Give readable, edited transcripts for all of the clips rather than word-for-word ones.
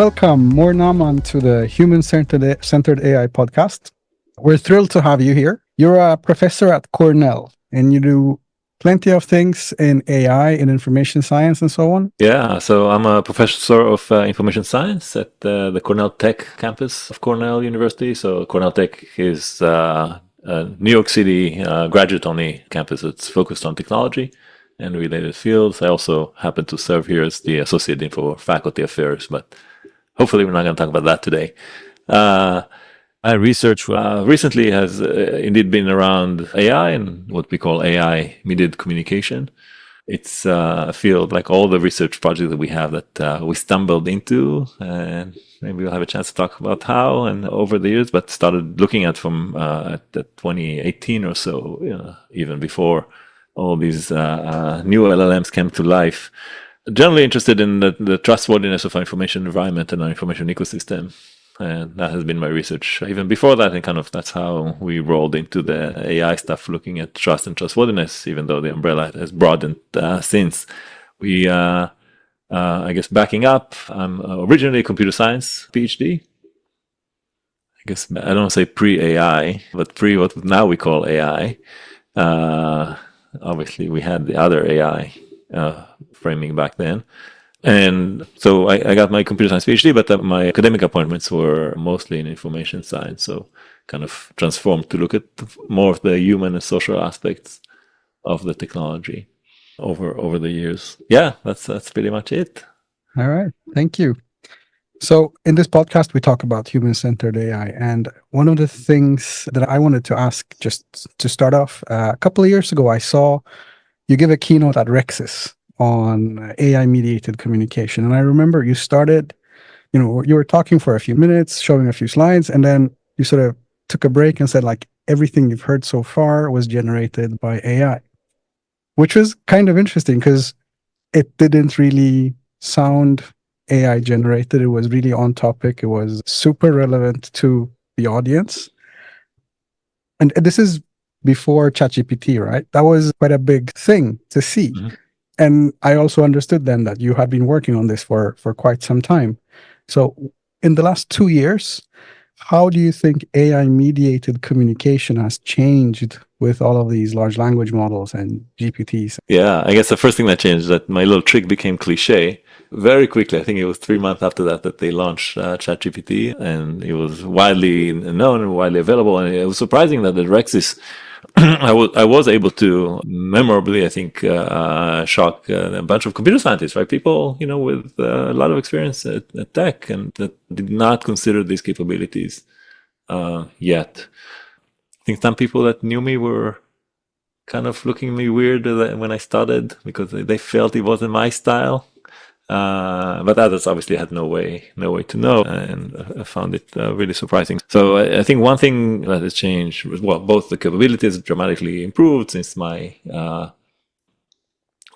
Welcome, Mor Naaman, to the Human-Centered AI podcast. We're thrilled to have you here. You're a professor at Cornell, and you do plenty of things in AI, in information science, and so on. Yeah, so I'm a professor of information science at the Cornell Tech campus of Cornell University. So Cornell Tech is a New York City graduate-only campus that's focused on technology and related fields. I also happen to serve here as the associate dean for faculty affairs, but hopefully we're not going to talk about that today. My research recently has indeed been around AI and what we call AI-mediated communication. It's a field like all the research projects that we have that we stumbled into, and maybe we'll have a chance to talk about how and over the years, but started looking at from 2018 or so, even before all these new LLMs came to life. Generally interested in the trustworthiness of our information environment and our information ecosystem. And that has been my research even before that, and kind of that's how we rolled into the AI stuff, looking at trust and trustworthiness, even though the umbrella has broadened since. I guess backing up, I'm originally a computer science PhD. I guess I don't say pre-AI, but pre what now we call AI. Obviously, we had the other AI framing back then. And so I got my computer science PhD, but my academic appointments were mostly in information science. So kind of transformed to look at more of the human and social aspects of the technology over the years. Yeah, that's pretty much it. All right. Thank you. So in this podcast, we talk about human-centered AI. And one of the things that I wanted to ask, just to start off, a couple of years ago, I saw you give a keynote at Rexis on AI-mediated communication. And I remember you started, you were talking for a few minutes, showing a few slides, and then you sort of took a break and said, like, everything you've heard so far was generated by AI, which was kind of interesting because it didn't really sound AI generated. It was really on topic. It was super relevant to the audience. And this is before ChatGPT, right? That was quite a big thing to see. Mm-hmm. And I also understood then that you had been working on this for quite some time. So in the last 2 years, how do you think AI-mediated communication has changed with all of these large language models and GPTs? Yeah, I guess the first thing that changed is that my little trick became cliche very quickly. I think it was 3 months after that they launched ChatGPT, and it was widely known and widely available. And it was surprising that at Rexis, I was able to memorably, I think, shock a bunch of computer scientists, right? People, with a lot of experience at tech and that did not consider these capabilities yet. I think some people that knew me were kind of looking at me weird when I started because they felt it wasn't my style. But others obviously had no way to know, and I found it really surprising. So I think one thing that has changed was, well, both the capabilities dramatically improved since my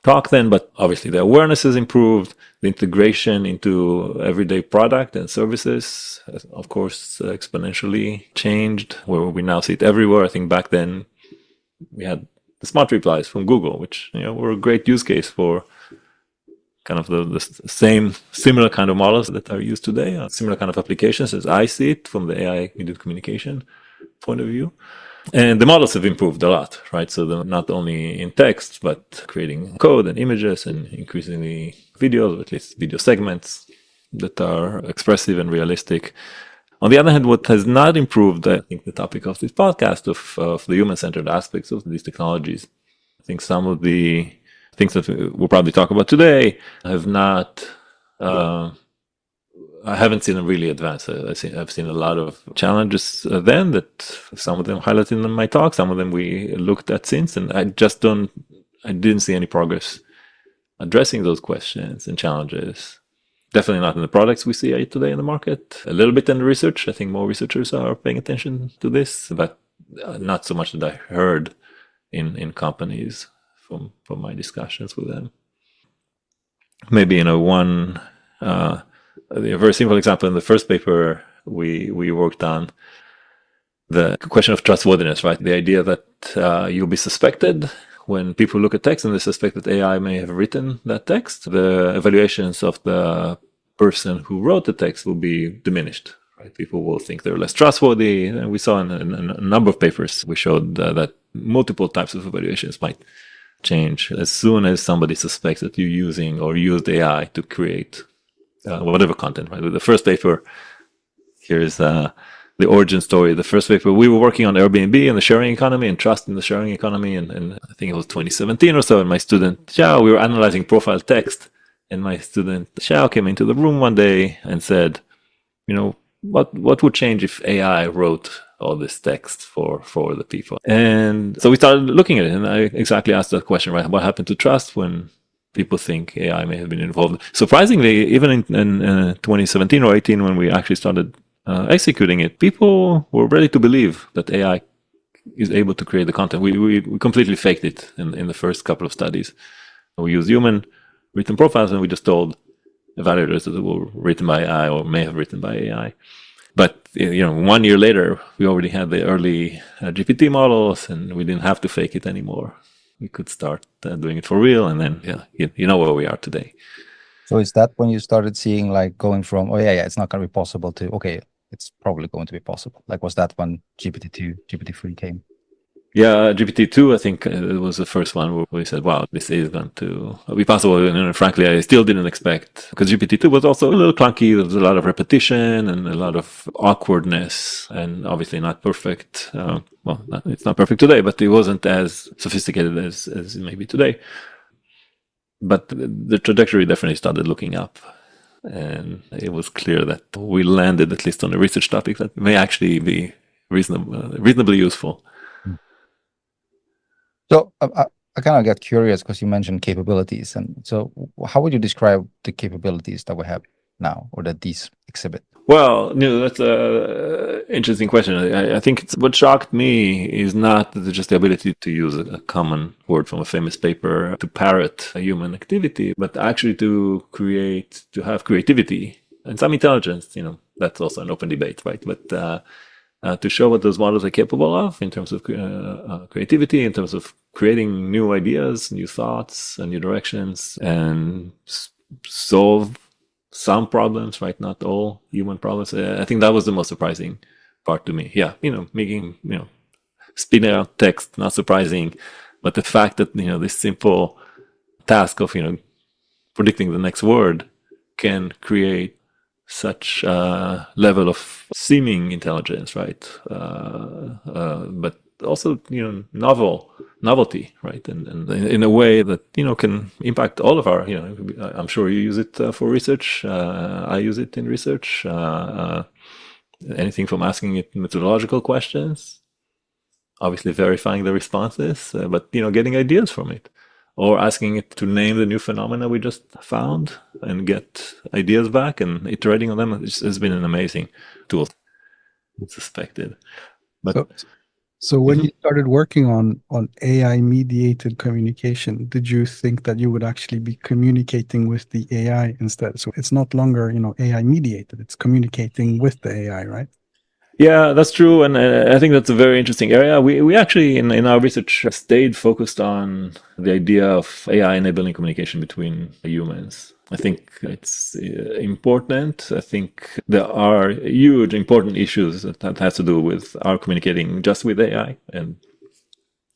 talk then, but obviously the awareness has improved, the integration into everyday product and services, of course, exponentially changed, where we now see it everywhere. I think back then we had the smart replies from Google, which were a great use case for kind of the similar kind of models that are used today, similar kind of applications as I see it from the AI-mediated communication point of view. And the models have improved a lot, right? So they're not only in text, but creating code and images and increasingly videos, or at least video segments that are expressive and realistic. On the other hand, what has not improved, I think the topic of this podcast of the human-centered aspects of these technologies. I think some of the things that we'll probably talk about today have not, I haven't seen them really advance. I've seen a lot of challenges then that some of them highlighted in my talk, some of them we looked at since, and I didn't see any progress addressing those questions and challenges. Definitely not in the products we see today in the market. A little bit in the research. I think more researchers are paying attention to this, but not so much that I heard in companies from my discussions with them. Maybe one a very simple example in the first paper we worked on, the question of trustworthiness, right? The idea that you'll be suspected when people look at text and they suspect that AI may have written that text. The evaluations of the person who wrote the text will be diminished. Right? People will think they're less trustworthy. And we saw in a number of papers, we showed that multiple types of evaluations might change as soon as somebody suspects that you're using or used AI to create whatever content. Right? With the first paper, here's the origin story. The first paper, we were working on Airbnb and the sharing economy and trust in the sharing economy. And I think it was 2017 or so. And my student, Xiao, we were analyzing profile text. And my student, Xiao, came into the room one day and said, what would change if AI wrote all this text for the people? And so we started looking at it. And I exactly asked that question, right? What happened to trust when people think AI may have been involved? Surprisingly, even in 2017 or 18, when we actually started executing it, people were ready to believe that AI is able to create the content. We completely faked it in the first couple of studies. We used human written profiles, and we just told evaluators that were written by AI or may have written by AI. But 1 year later, we already had the early GPT models, and we didn't have to fake it anymore. We could start doing it for real, and then you know where we are today. So is that when you started seeing like going from, oh yeah, it's not going to be possible to, okay, it's probably going to be possible? Like, was that when GPT-2, GPT-3 came? Yeah, GPT-2, I think it was the first one where we said, wow, this is going to be possible. And frankly, I still didn't expect, because GPT-2 was also a little clunky. There was a lot of repetition and a lot of awkwardness, and obviously not perfect. It's not perfect today, but it wasn't as sophisticated as it may be today. But the trajectory definitely started looking up. And it was clear that we landed at least on a research topic that may actually be reasonably useful. So I kind of got curious because you mentioned capabilities. And so how would you describe the capabilities that we have now, or that these exhibit? Well, that's an interesting question. I think what shocked me is not just the ability to use a common word from a famous paper to parrot a human activity, but actually to have creativity and some intelligence. That's also an open debate, right? But to show what those models are capable of in terms of creativity, in terms of creating new ideas, new thoughts, and new directions, and solve some problems, right? Not all human problems. I think that was the most surprising part to me. Yeah, making, spitting out text, not surprising, but the fact that, this simple task of, predicting the next word can create such a level of seeming intelligence, right? But also, novelty, right? And in a way that, can impact all of our, I'm sure you use it for research. I use it in research. Anything from asking it methodological questions, obviously verifying the responses, but, getting ideas from it. Or asking it to name the new phenomena we just found and get ideas back and iterating on them has been an amazing tool. Suspected. But so when you started working on AI-mediated communication, did you think that you would actually be communicating with the AI instead? So it's not longer, AI-mediated, it's communicating with the AI, right? Yeah, that's true, and I think that's a very interesting area. We actually, in our research, stayed focused on the idea of AI enabling communication between humans. I think it's important. I think there are huge, important issues that has to do with our communicating just with AI and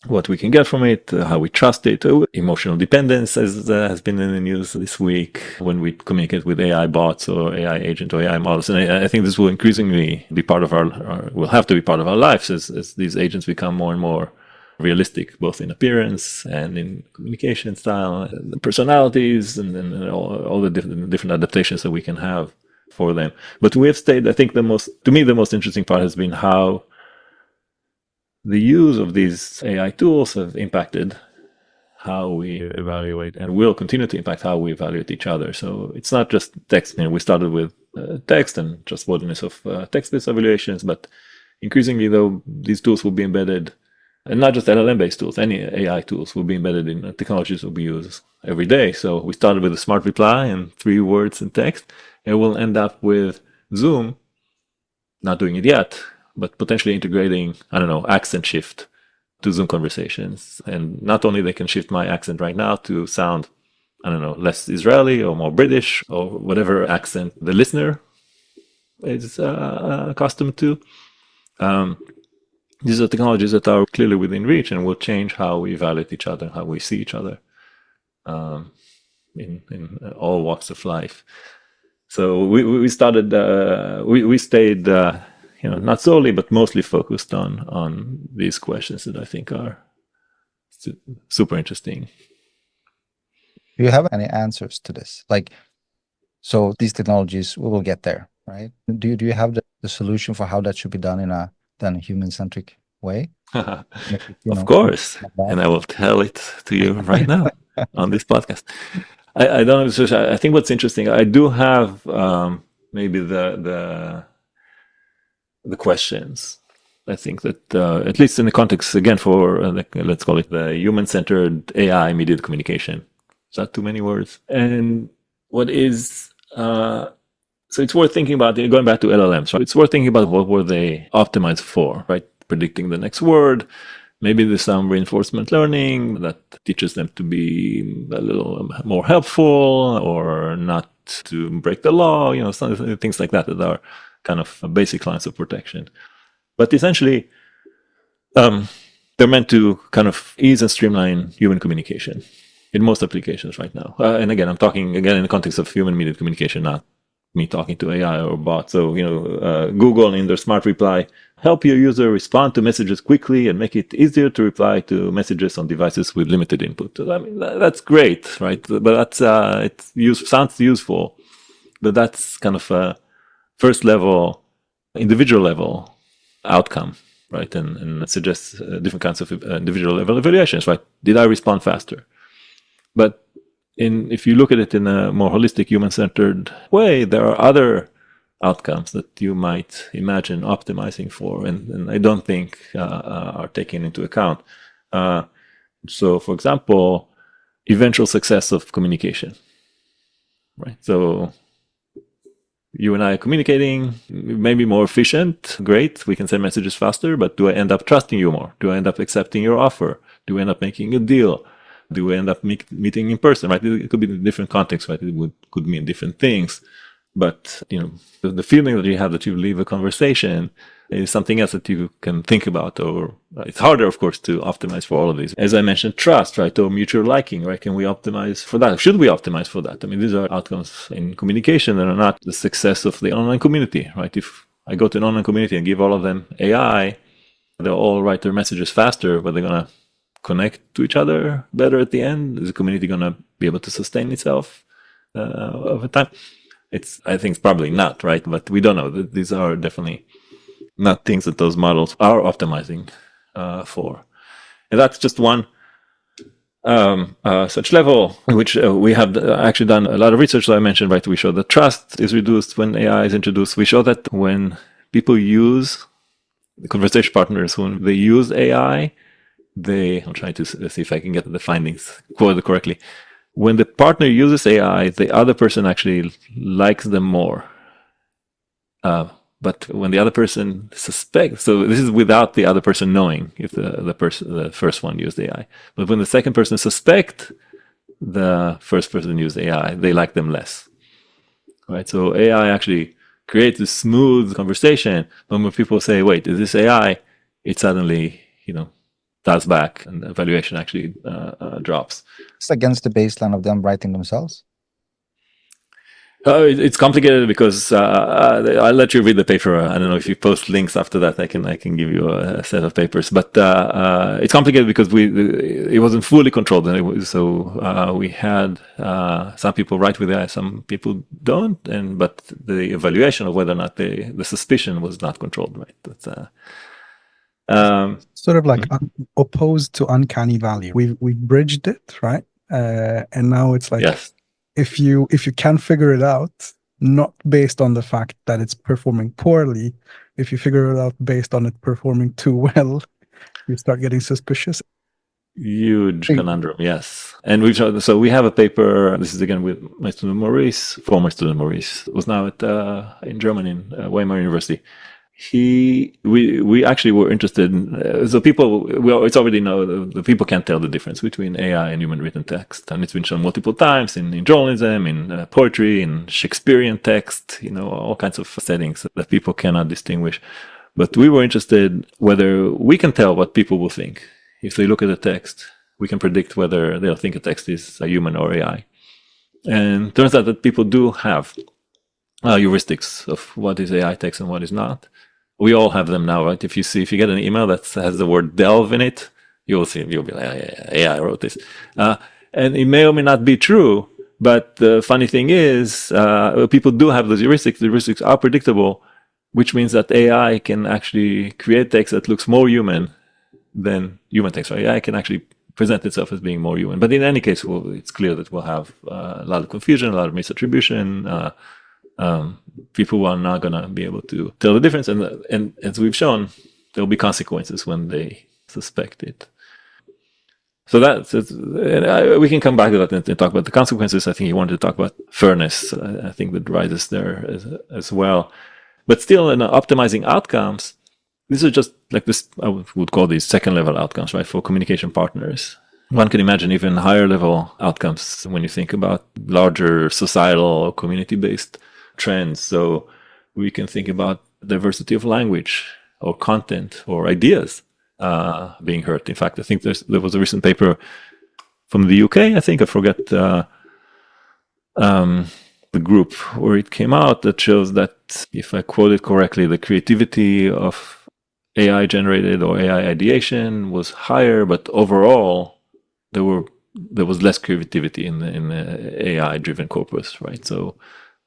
what we can get from it, how we trust it. Emotional dependence has been in the news this week when we communicate with AI bots or AI agent or AI models. And I think this will increasingly be part of will have to be part of our lives as these agents become more and more realistic, both in appearance and in communication style, and personalities, and all the different adaptations that we can have for them. But we have stayed, I think the most interesting part has been how the use of these AI tools have impacted how we evaluate and will continue to impact how we evaluate each other. So it's not just text. We started with text and trustworthiness of text-based evaluations, but increasingly, though, these tools will be embedded, and not just LLM-based tools, any AI tools will be embedded in technologies that we use every day. So we started with a smart reply and 3 words in text, and we'll end up with Zoom, not doing it yet, but potentially integrating, accent shift to Zoom conversations. And not only they can shift my accent right now to sound, I don't know, less Israeli or more British or whatever accent the listener is accustomed to. These are technologies that are clearly within reach and will change how we evaluate each other, how we see each other in all walks of life. So we started, we stayed, not solely, but mostly focused on these questions that I think are super interesting. Do you have any answers to this? Like, so these technologies, we will get there, right? Do you have the solution for how that should be done in a human-centric way? Of course, and I will tell it to you right now on this podcast. I don't know. I think what's interesting, I do have maybe the questions. I think that at least in the context, again, for let's call it the human-centered AI-mediated communication. Is that too many words? And what is so it's worth thinking about, going back to LLMs, right? It's worth thinking about what were they optimized for, right? Predicting the next word. Maybe there's some reinforcement learning that teaches them to be a little more helpful or not to break the law, some things like that are kind of basic lines of protection. But essentially, they're meant to kind of ease and streamline human communication in most applications right now. And again, I'm talking again in the context of human-mediated communication, not me talking to AI or bot. So, Google in their smart reply, help your user respond to messages quickly and make it easier to reply to messages on devices with limited input. I mean, that's great, right? But that's sounds useful, but that's kind of a first level, individual level outcome, right? And suggests different kinds of individual level evaluations, right? Did I respond faster? But if you look at it in a more holistic, human-centered way, there are other outcomes that you might imagine optimizing for, and I don't think are taken into account. So, for example, eventual success of communication, right? So you and I are communicating, maybe more efficient, great, we can send messages faster, but do I end up trusting you more? Do I end up accepting your offer? Do I end up making a deal? Do we end up meeting in person, right? It could be in different contexts, right? It could mean different things. But, the feeling that you have that you leave a conversation is something else that you can think about, or it's harder, of course, to optimize for all of these. As I mentioned, trust, right? Or mutual liking, right? Can we optimize for that? Should we optimize for that? I mean, these are outcomes in communication that are not the success of the online community, right? If I go to an online community and give all of them AI, they'll all write their messages faster, but they're going to connect to each other better at the end. Is the community going to be able to sustain itself over time? I think it's probably not, right? But we don't know. These are definitely not things that those models are optimizing for. And that's just one such level, which we have actually done a lot of research. So I mentioned, right, we show that trust is reduced when AI is introduced. We show that when people use the conversation partners, when they use AI, I'm trying to see if I can get the findings quoted correctly. When the partner uses AI, the other person actually likes them more. But when the other person suspects, so this is without the other person knowing if the first one used AI. But when the second person suspects the first person used AI, they like them less. Right? So AI actually creates a smooth conversation. But when people say, wait, is this AI? It suddenly, dials back and the valuation actually drops. It's against the baseline of them writing themselves? It's complicated because I'll let you read the paper. I don't know if you post links after that. I can give you a set of papers. But it's complicated because it wasn't fully controlled. So we had some people write with AI, some people don't. But the evaluation of whether or not the suspicion was not controlled, right? That's sort of like opposed to uncanny valley. We've bridged it, right? And now it's like, yes. If you can figure it out, not based on the fact that it's performing poorly, if you figure it out based on it performing too well, you start getting suspicious. Huge conundrum, yes. And we have a paper. This is again with my student Maurice, former student Maurice, who's now in Germany, in Weimar University. we actually were interested in, so it's already know the people can't tell the difference between AI and human written text, and it's been shown multiple times in journalism, in poetry, in Shakespearean text, all kinds of settings that people cannot distinguish. But we were interested whether we can tell what people will think. If they look at the text, we can predict whether they'll think a text is a human or AI. And it turns out that people do have heuristics of what is AI text and what is not. We all have them now, right? If you get an email that has the word delve in it, you'll be like, AI wrote this. And it may or may not be true, but the funny thing is, people do have those heuristics. The heuristics are predictable, which means that AI can actually create text that looks more human than human text, right? AI can actually present itself as being more human. But in any case, it's clear that we'll have a lot of confusion, a lot of misattribution, people are not going to be able to tell the difference, and as we've shown, there will be consequences when they suspect it. So we can come back to that and talk about the consequences. I think you wanted to talk about fairness. I think that rises there as well. But still, in optimizing outcomes, these are just like this. I would call these second-level outcomes, right, for communication partners. One can imagine even higher-level outcomes when you think about larger societal or community-based trends. So we can think about diversity of language or content or ideas being heard. In fact, I think there was a recent paper from the UK, I think, I forget the group where it came out, that shows that, if I quote it correctly, the creativity of AI generated or AI ideation was higher, but overall there was less creativity in the AI driven corpus, right? So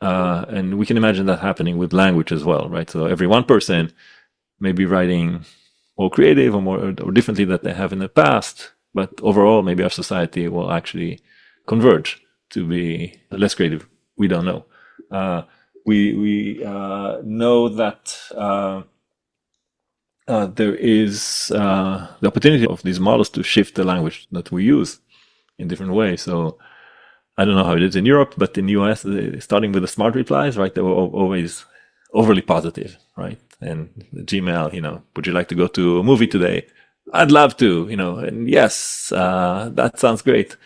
and we can imagine that happening with language as well, right? So every one person may be writing more creative or differently than they have in the past, but overall, maybe our society will actually converge to be less creative. We don't know. We know that there is the opportunity of these models to shift the language that we use in different ways. So I don't know how it is in Europe, but in the US, starting with the smart replies, right, they were always overly positive, right? And Gmail, would you like to go to a movie today? I'd love to, and yes, that sounds great.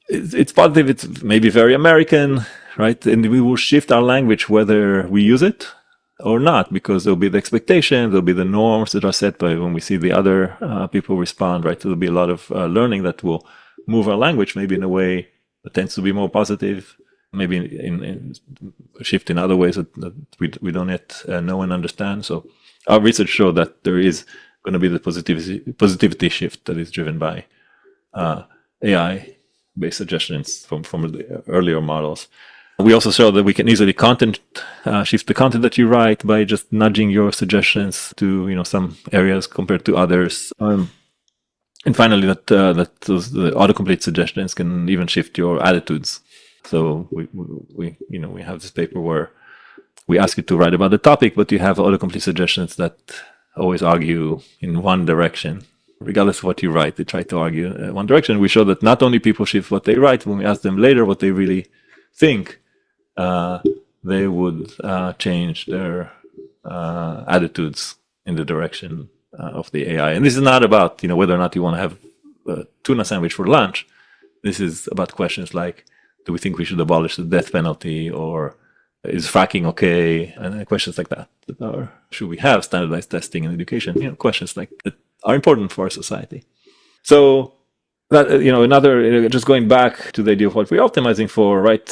It's positive. It's maybe very American, right? And we will shift our language whether we use it or not, because there'll be the expectations, there'll be the norms that are set by when we see the other people respond, right? So there'll be a lot of learning that will move our language maybe in a way that tends to be more positive, maybe in shift in other ways that we don't yet know and understand. So our research showed that there is going to be the positivity shift that is driven by AI-based suggestions from the earlier models. We also show that we can easily shift the content that you write by just nudging your suggestions to some areas compared to others. And finally, that the autocomplete suggestions can even shift your attitudes. So we have this paper where we ask you to write about the topic, but you have autocomplete suggestions that always argue in one direction. Regardless of what you write, they try to argue in one direction. We show that not only people shift what they write, when we ask them later what they really think, they would change their attitudes in the direction of the AI. And this is not about whether or not you want to have a tuna sandwich for lunch. This is about questions like, do we think we should abolish the death penalty, or is fracking okay? And questions like that. Or should we have standardized testing in education? Questions like that are important for our society. So that another just going back to the idea of what we're optimizing for, right?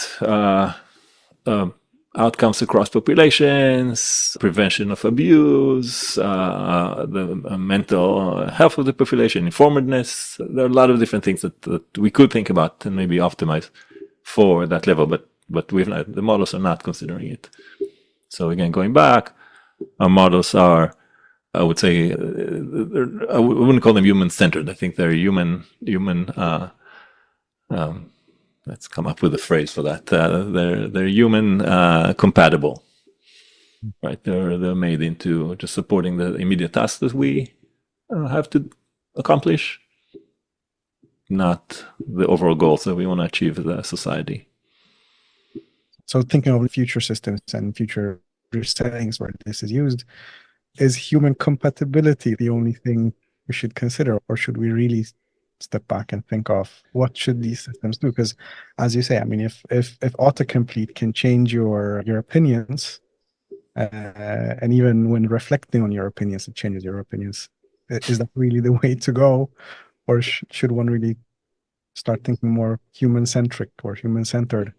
Outcomes across populations, prevention of abuse, the mental health of the population, informedness. There are a lot of different things that we could think about and maybe optimize for that level, but the models are not considering it. So again, going back, our models are, I would say, I wouldn't call them human-centered. I think they're human. Let's come up with a phrase for that. They're human compatible, right? They're made into just supporting the immediate tasks that we have to accomplish, not the overall goals that we want to achieve as a society. So thinking of future systems and future settings where this is used. Is human compatibility the only thing we should consider, or should we really step back and think of what should these systems do? Because, as you say, I mean, if autocomplete can change your opinions, and even when reflecting on your opinions, it changes your opinions. Is that really the way to go, or should one really start thinking more human-centric or human-centered?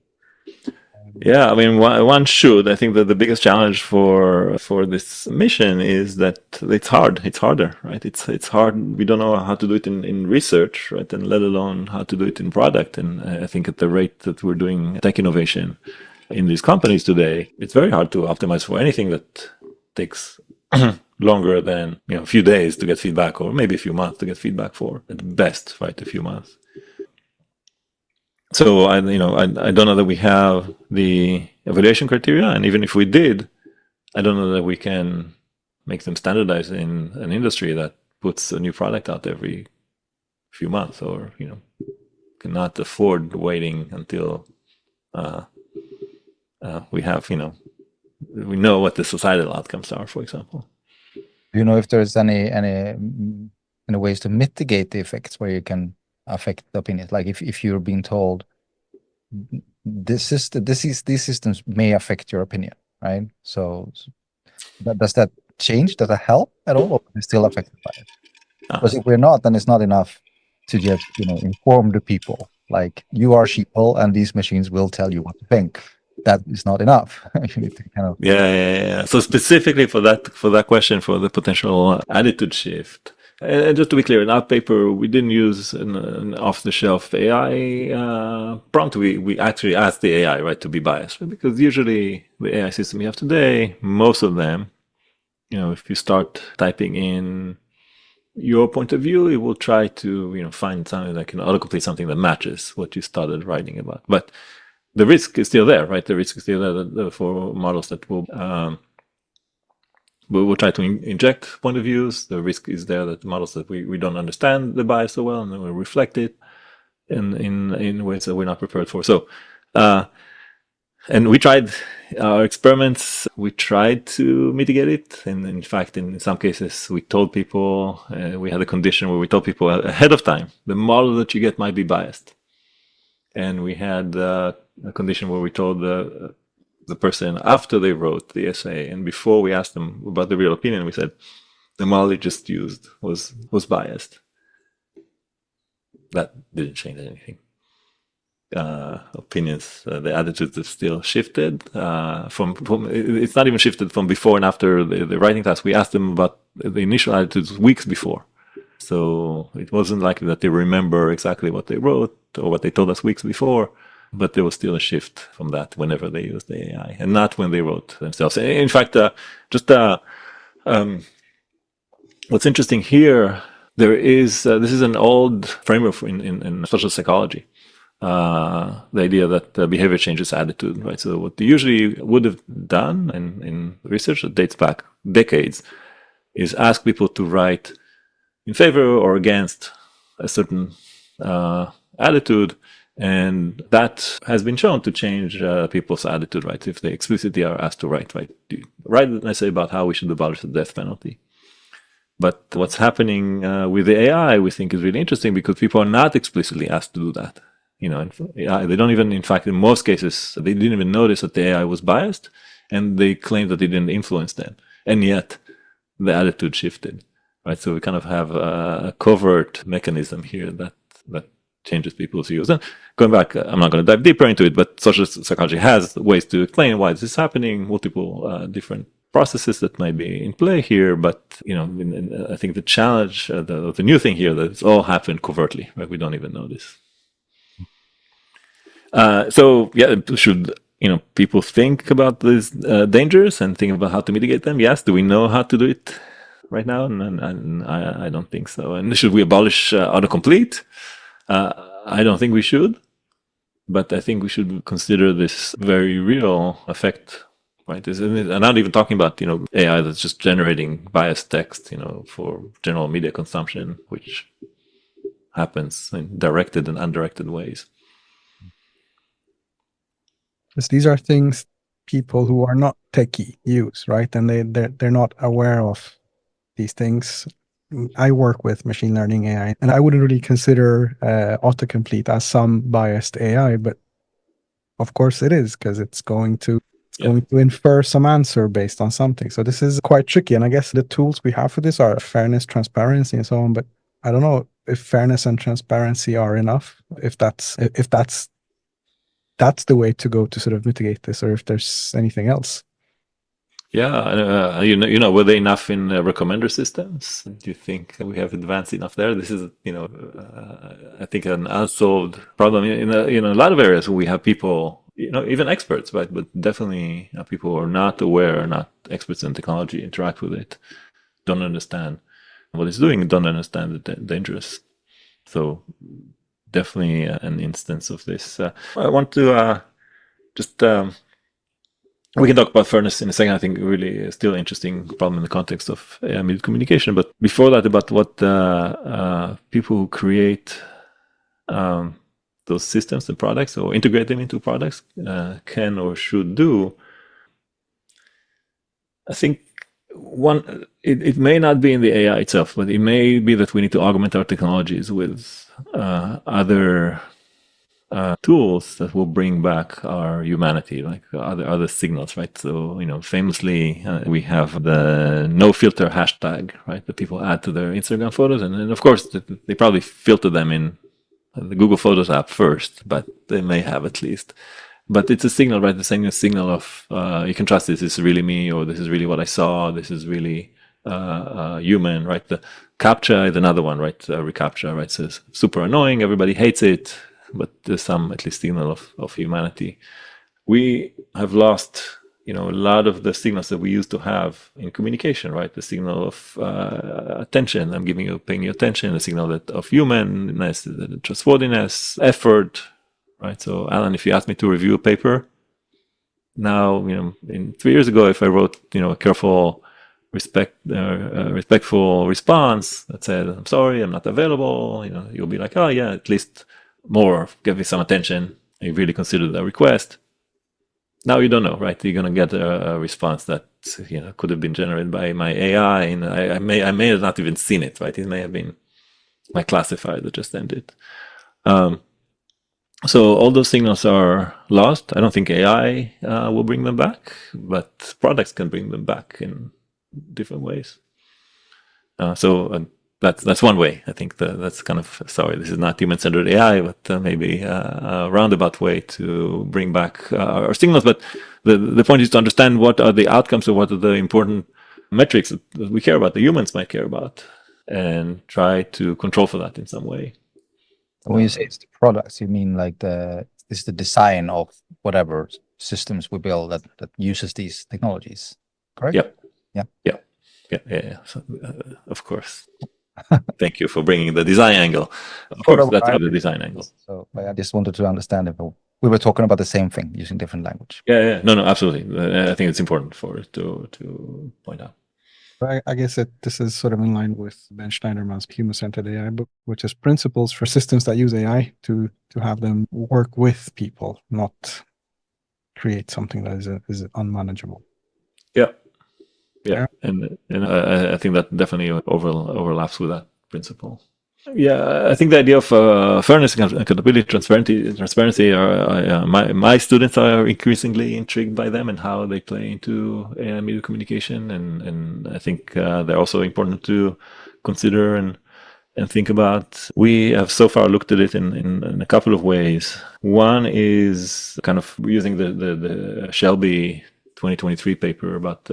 Yeah, I mean, one should. I think that the biggest challenge for this mission is that it's hard. It's harder, right? It's hard. We don't know how to do it in research, right? And let alone how to do it in product. And I think at the rate that we're doing tech innovation in these companies today, it's very hard to optimize for anything that takes longer than a few days to get feedback, or maybe a few months to get feedback for. At best, right? A few months. So I don't know that we have the evaluation criteria, and even if we did, I don't know that we can make them standardized in an industry that puts a new product out every few months, or cannot afford waiting until we have we know what the societal outcomes are, for example. Do you know if there's any ways to mitigate the effects where you can affect the opinions? Like if you're being told these systems may affect your opinion, right? So does that change? Does that help at all, or is it still affected by it? Because if we're not, then it's not enough to just inform the people. Like, you are sheeple, and these machines will tell you what to think. That is not enough. You need to kind of So specifically for that question, for the potential attitude shift. And just to be clear, in our paper, we didn't use an off-the-shelf AI prompt. We actually asked the AI, right, to be biased, right? Because usually the AI system we have today, most of them, if you start typing in your point of view, it will try to find something that can autocomplete something that matches what you started writing about. But the risk is still there, right? The risk is still there for models that will try to inject point of views. The risk is there that models that we don't understand the bias so well, and then we'll reflect it in ways that we're not prepared for. So, and we tried our experiments. We tried to mitigate it, and in fact, in some cases, we told people we had a condition where we told people ahead of time the model that you get might be biased, and we had a condition where we told the person after they wrote the essay and before we asked them about the real opinion, we said the model they just used was biased. That didn't change anything. Opinions, the attitudes have still shifted from it's not even shifted from before and after the writing task. We asked them about the initial attitudes weeks before, so it wasn't likely that they remember exactly what they wrote or what they told us weeks before, but there was still a shift from that whenever they used the AI, and not when they wrote themselves. In fact, what's interesting here, there is this is an old framework in social psychology. The idea that behavior changes attitude, right? So what they usually would have done in research that dates back decades is ask people to write in favor or against a certain attitude, and that has been shown to change people's attitude, right? If they explicitly are asked to write an essay about how we should abolish the death penalty. But what's happening with the AI, we think, is really interesting because people are not explicitly asked to do that. They don't even, in fact, in most cases, they didn't even notice that the AI was biased, and they claimed that it didn't influence them. And yet, the attitude shifted, right? So we kind of have a covert mechanism here that changes people's views. And going back, I'm not going to dive deeper into it, but social psychology has ways to explain why this is happening, multiple different processes that might be in play here. But, I think the challenge, the new thing here, that it's all happened covertly, right? We don't even know this. Should people think about these dangers and think about how to mitigate them? Yes. Do we know how to do it right now? And I don't think so. And should we abolish autocomplete? I don't think we should, but I think we should consider this very real effect, right? I'm not even talking about AI that's just generating biased text, for general media consumption, which happens in directed and undirected ways. These are things people who are not techie use, right? And they're not aware of these things. I work with machine learning AI, and I wouldn't really consider autocomplete as some biased AI, but of course it is, because it's going to infer some answer based on something. So this is quite tricky, and I guess the tools we have for this are fairness, transparency, and so on. But I don't know if fairness and transparency are enough. If that's the way to go to sort of mitigate this, or if there's anything else. Yeah, were they enough in recommender systems? Do you think we have advanced enough there? This is, I think an unsolved problem in a lot of areas where we have people, even experts, right? But definitely people who are not aware, not experts in technology, interact with it, don't understand what it's doing, don't understand the dangers. So definitely an instance of this. I want to just... we can talk about fairness in a second. I think really still interesting problem in the context of AI-mediated communication. But before that, about what people who create those systems and products or integrate them into products can or should do. I think it may not be in the AI itself, but it may be that we need to augment our technologies with other tools that will bring back our humanity, like other signals, right? So, famously, we have the no filter hashtag, right? That people add to their Instagram photos. And of course, they probably filter them in the Google Photos app first, but they may have at least. But it's a signal, right? The same signal of you can trust this is really me, or this is really what I saw, this is really human, right? The CAPTCHA is another one, right? ReCAPTCHA, right? So it's super annoying, everybody hates it, but there's some at least signal of humanity. We have lost, a lot of the signals that we used to have in communication, right? The signal of attention, I'm paying you attention, the signal of humanness, the trustworthiness, effort, right? So, Alan, if you asked me to review a paper, now, in 3 years ago, if I wrote, a careful, respectful response that said, I'm sorry, I'm not available, you'll be like, oh yeah, at least more, give me some attention. I really considered the request. Now you don't know, right? You're going to get a response that could have been generated by my AI, and I may have not even seen it, right? It may have been my classifier that just ended. So all those signals are lost. I don't think AI will bring them back, but products can bring them back in different ways. That's one way. I think that's kind of, sorry, this is not human-centered AI, but maybe a roundabout way to bring back our signals. But the point is to understand what are the outcomes, or what are the important metrics that we care about, the humans might care about, and try to control for that in some way. When you say it's the products, you mean like it's the design of whatever systems we build that uses these technologies, correct? Yep. Yeah. So, of course. Thank you for bringing the design angle. Of course, that's the design angle. So I just wanted to understand if we were talking about the same thing using different language. Yeah. No, absolutely. I think it's important for it to point out. I guess this is sort of in line with Ben Schneiderman's human-centered AI book, which is principles for systems that use AI to have them work with people, not create something that is unmanageable. Yeah. And I think that definitely overlaps with that principle. Yeah, I think the idea of fairness, accountability, transparency are my students are increasingly intrigued by them and how they play into AI-mediated communication, and I think they're also important to consider and think about. We have so far looked at it in a couple of ways. One is kind of using the Shelby 2023 paper about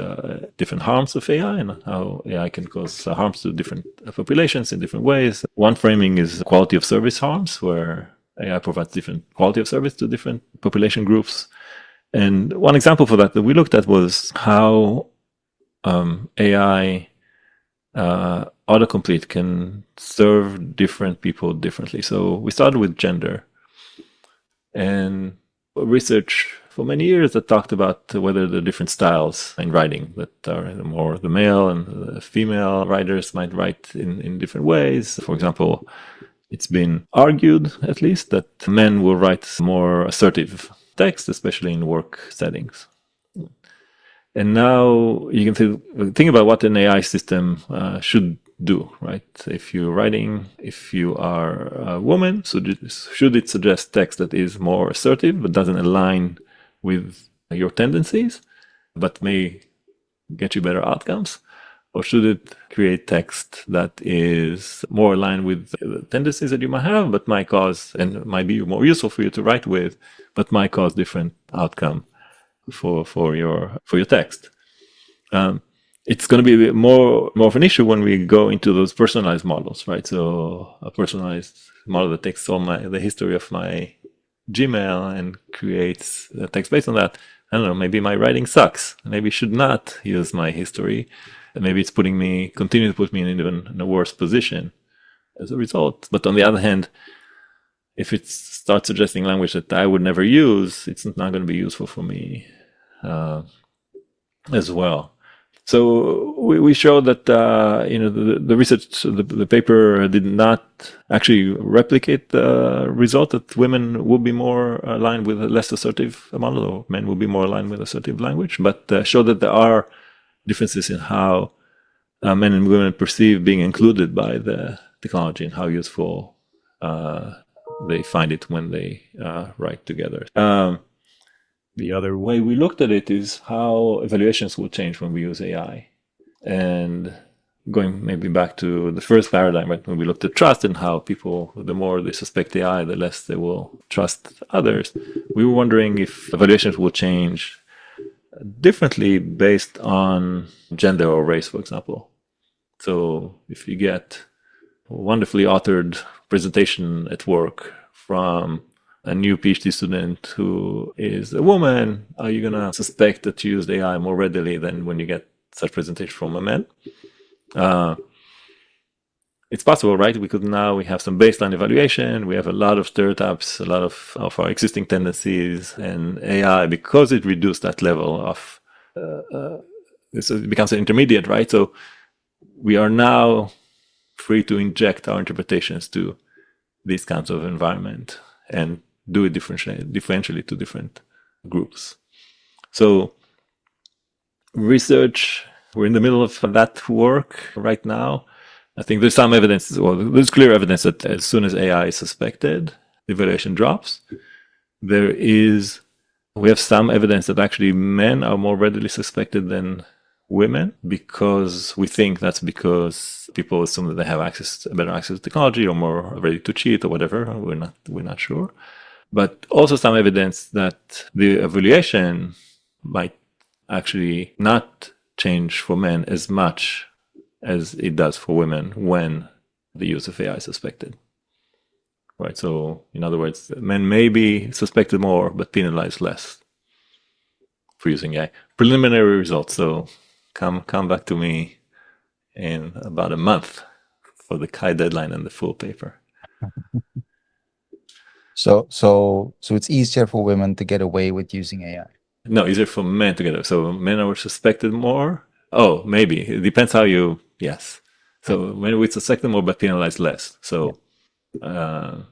different harms of AI and how AI can cause harms to different populations in different ways. One framing is quality of service harms, where AI provides different quality of service to different population groups. And one example for that we looked at was how AI autocomplete can serve different people differently. So we started with gender, and research for many years that talked about whether the different styles in writing, that are more the male and the female writers might write in different ways. For example, it's been argued, at least, that men will write more assertive text, especially in work settings. And now you can think about what an AI system should do, right? If you're writing, if you are a woman, so should it suggest text that is more assertive but doesn't align with your tendencies, but may get you better outcomes? Or should it create text that is more aligned with the tendencies that you might have, but might cause, and might be more useful for you to write with, but might cause different outcome for your text? It's going to be a bit more of an issue when we go into those personalized models, right? So a personalized model that takes all the history of my Gmail and creates a text based on that. I don't know, maybe my writing sucks. Maybe I should not use my history. Maybe it's continue to put me in a worse position as a result. But on the other hand, if it starts suggesting language that I would never use, it's not going to be useful for me as well. So we showed that the research, the paper did not actually replicate the result that women would be more aligned with a less assertive model, or men would be more aligned with assertive language, but showed that there are differences in how men and women perceive being included by the technology and how useful they find it when they write together. The other way we looked at it is how evaluations will change when we use AI. And going maybe back to the first paradigm, right, when we looked at trust and how people, the more they suspect AI, the less they will trust others. We were wondering if evaluations will change differently based on gender or race, for example. So if you get a wonderfully authored presentation at work from a new PhD student who is a woman, are you going to suspect that you used AI more readily than when you get such presentation from a man? It's possible, right? Because now we have some baseline evaluation. We have a lot of stereotypes, a lot of our existing tendencies, and AI, because it reduced that level of, it becomes an intermediate, right? So we are now free to inject our interpretations to these kinds of environment and do it differentially to different groups. So research, we're in the middle of that work right now. I think there's some evidence, or there's clear evidence that as soon as AI is suspected, the evaluation drops. We have some evidence that actually men are more readily suspected than women, because we think that's because people assume that they have better access to technology or more ready to cheat or whatever. We're not sure. But also some evidence that the evaluation might actually not change for men as much as it does for women when the use of AI is suspected. Right. So in other words, men may be suspected more, but penalized less for using AI. Preliminary results. So come back to me in about a month for the high deadline and the full paper. So it's easier for women to get away with using AI. No, easier for men to get away. So men are suspected more. Oh, maybe it depends how you. Yes. So when we suspect them more, but penalize less. So I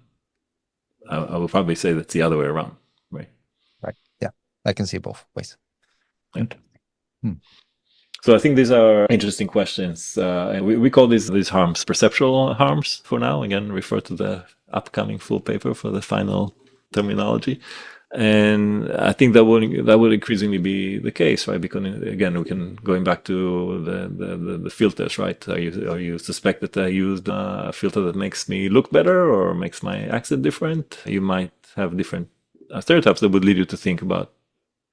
will probably say that's the other way around, right? Right. Yeah, I can see both ways. Right. So I think these are interesting questions. And we call these harms perceptual harms for now. Again, refer to the upcoming full paper for the final terminology. And I think that would increasingly be the case, right? Because again, we can going back to the filters, right? Are you suspect that I used a filter that makes me look better or makes my accent different? You might have different stereotypes that would lead you to think about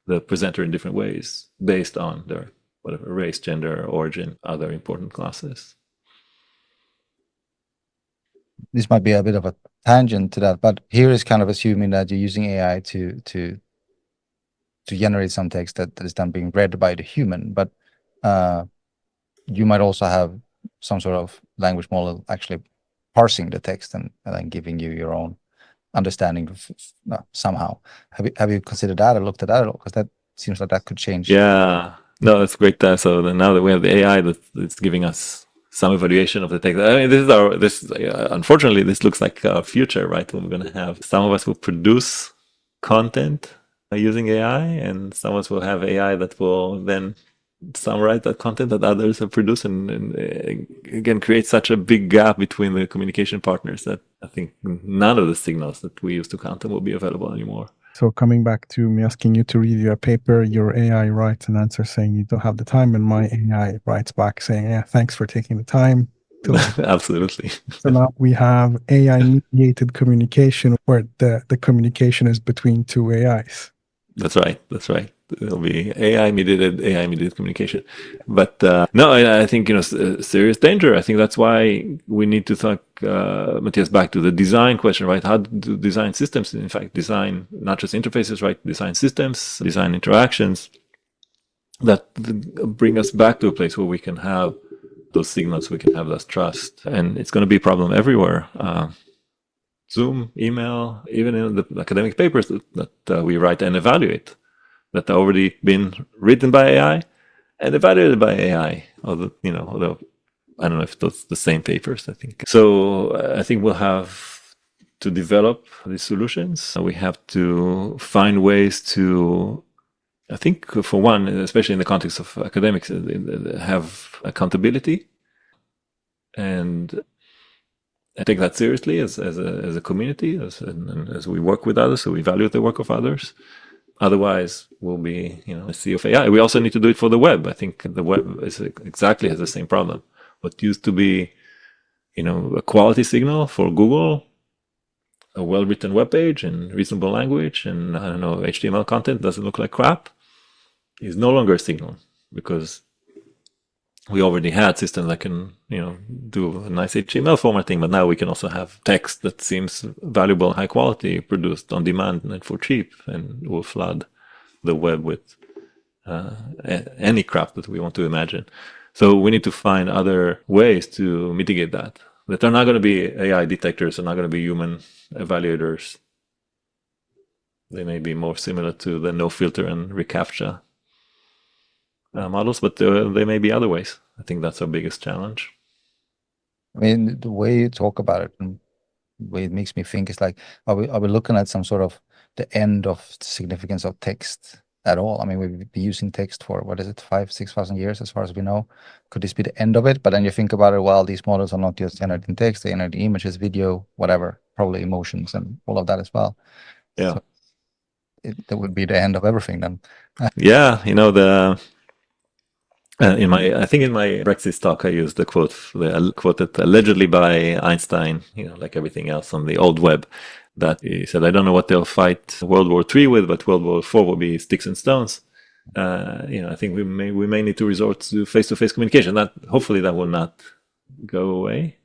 the presenter in different ways based on their whatever race, gender, origin, other important classes. This might be a bit of a tangent to that, but here is kind of assuming that you're using AI to generate some text that is then being read by the human, but you might also have some sort of language model actually parsing the text and then giving you your own understanding somehow. Have you considered that or looked at that at all? Because that seems like that could change. Yeah, no, that's great. So now that we have the AI that's giving us some evaluation of the text. I mean, unfortunately, this looks like our future, right? When we're going to have some of us will produce content using AI, and some of us will have AI that will then summarize that content that others have produced, and again create such a big gap between the communication partners that I think none of the signals that we use to count them will be available anymore. So coming back to me asking you to review a paper, your AI writes an answer saying you don't have the time, and my AI writes back saying, yeah, thanks for taking the time. Absolutely. So now we have AI-mediated communication where the communication is between two AIs. That's right. That's right. It'll be AI-mediated communication. But no, I think, serious danger. I think that's why we need to talk, Matthias, back to the design question, right? How do design systems, in fact, design not just interfaces, right? Design systems, design interactions that bring us back to a place where we can have those signals, we can have that trust. And it's going to be a problem everywhere. Zoom, email, even in the academic papers that we write and evaluate, that have already been written by AI and evaluated by AI. Although I don't know if those the same papers. I think so. I think we'll have to develop these solutions. We have to find ways to, I think, for one, especially in the context of academics, have accountability and take that seriously as a community, as we work with others, so we value the work of others. Otherwise, we'll be, a sea of AI. We also need to do it for the web. I think the web has the same problem. What used to be, a quality signal for Google, a well-written web page and reasonable language, and HTML content doesn't look like crap, is no longer a signal, because we already had systems that can, do a nice HTML formatting, but now we can also have text that seems valuable and high quality, produced on demand and for cheap, and will flood the web with any crap that we want to imagine. So we need to find other ways to mitigate that are not going to be AI detectors, are not going to be human evaluators. They may be more similar to the no filter and reCAPTCHA models, but there may be other ways. I think that's our biggest challenge. I mean, the way you talk about it and the way it makes me think is like, are we looking at some sort of the end of the significance of text at all? I mean, we've been using text for, 5,000-6,000 years, as far as we know. Could this be the end of it? But then you think about it, well, these models are not just generating text, they generate images, video, whatever, probably emotions and all of that as well. Yeah. So that would be the end of everything then. Yeah, in my Brexit talk, I used the quote quoted allegedly by Einstein, like everything else on the old web, that he said, "I don't know what they'll fight World War III with, but World War IV will be sticks and stones." I think we may need to resort to face-to-face communication. That hopefully that will not go away,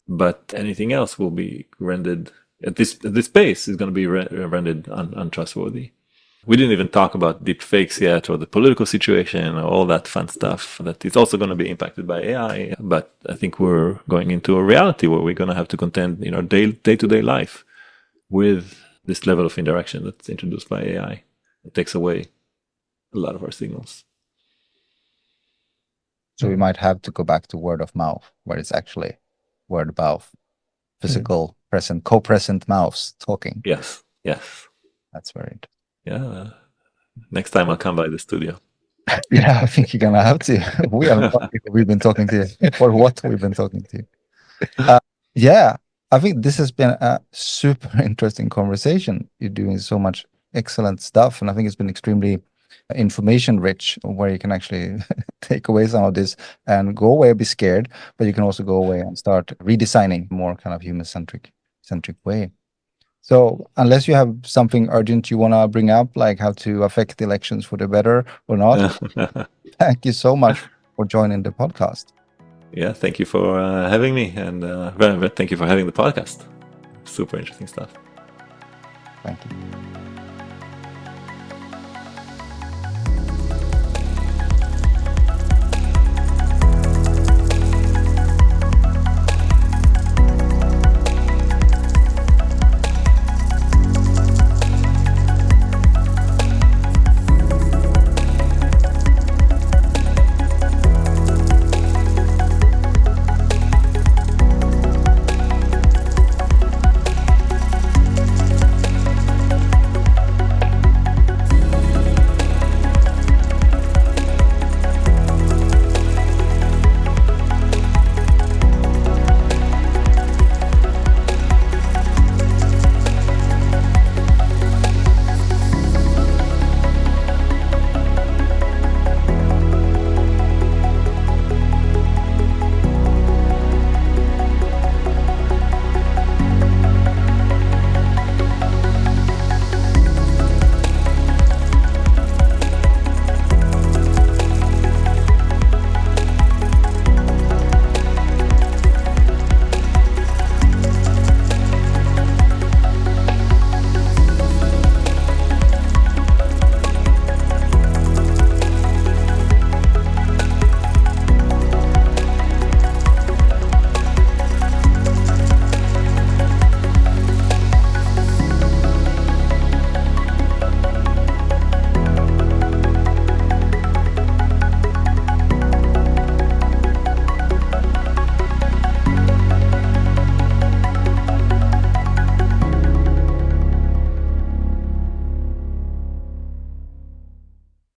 but anything else will be rendered at this pace is going to be rendered untrustworthy. We didn't even talk about deep fakes yet, or the political situation, or all that fun stuff that is also going to be impacted by AI. But I think we're going into a reality where we're going to have to contend in our day-to-day life with this level of interaction that's introduced by AI. It takes away a lot of our signals. So we might have to go back to word of mouth, where it's actually word of mouth, physical, present, co-present mouths talking. Yes. That's very interesting. Yeah. Next time I'll come by the studio. Yeah, I think you're gonna have to. We haven't talked to people we've been talking to, or what we've been talking to. Yeah, I think this has been a super interesting conversation. You're doing so much excellent stuff, and I think it's been extremely information rich, where you can actually take away some of this and go away, be scared, but you can also go away and start redesigning more kind of human-centric way. So unless you have something urgent you want to bring up, like how to affect elections for the better or not, thank you so much for joining the podcast. Yeah, thank you for having me, and thank you for having the podcast. Super interesting stuff. Thank you.